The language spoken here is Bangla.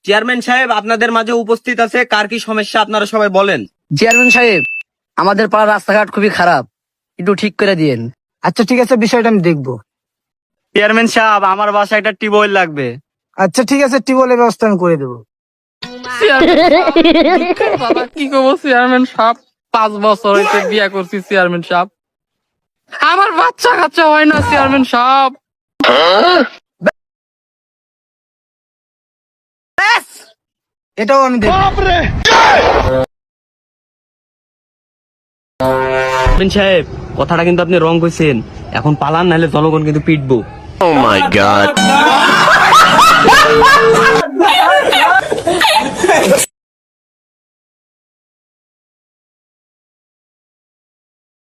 চেয়ারম্যান সাহেব আপনাদের মাঝে উপস্থিত আছে, কার কি সমস্যা আপনারা সবাই বলেন। চেয়ারম্যান সাহেব, আমাদের পাড়ার রাস্তাঘাট খুবই খারাপ, একটু ঠিক করে দিয়েন। আচ্ছা ঠিক আছে, বিষয়টা আমি দেখবো। চেয়ারম্যান সাহেব, আমার বাসায় একটা টিউবওয়েল লাগবে। আচ্ছা ঠিক আছে, টিউবওয়েলের ব্যবস্থা আমি করে দেবো। বাবা কি করবো চেয়ারম্যান সাহেব, 5 বছর হয়েছে বিয়ে করছি চেয়ারম্যান সাহেব, আমার বাচ্চা কাচ্চা হয় না চেয়ারম্যান সাহেব। এটাও আমি দেখবো। চেয়ারম্যান সাহেব, কথাটা কিন্তু আপনি রং কইছেন, এখন পালান নাহলে জনগণ কিন্তু পিটবো। Oh my god.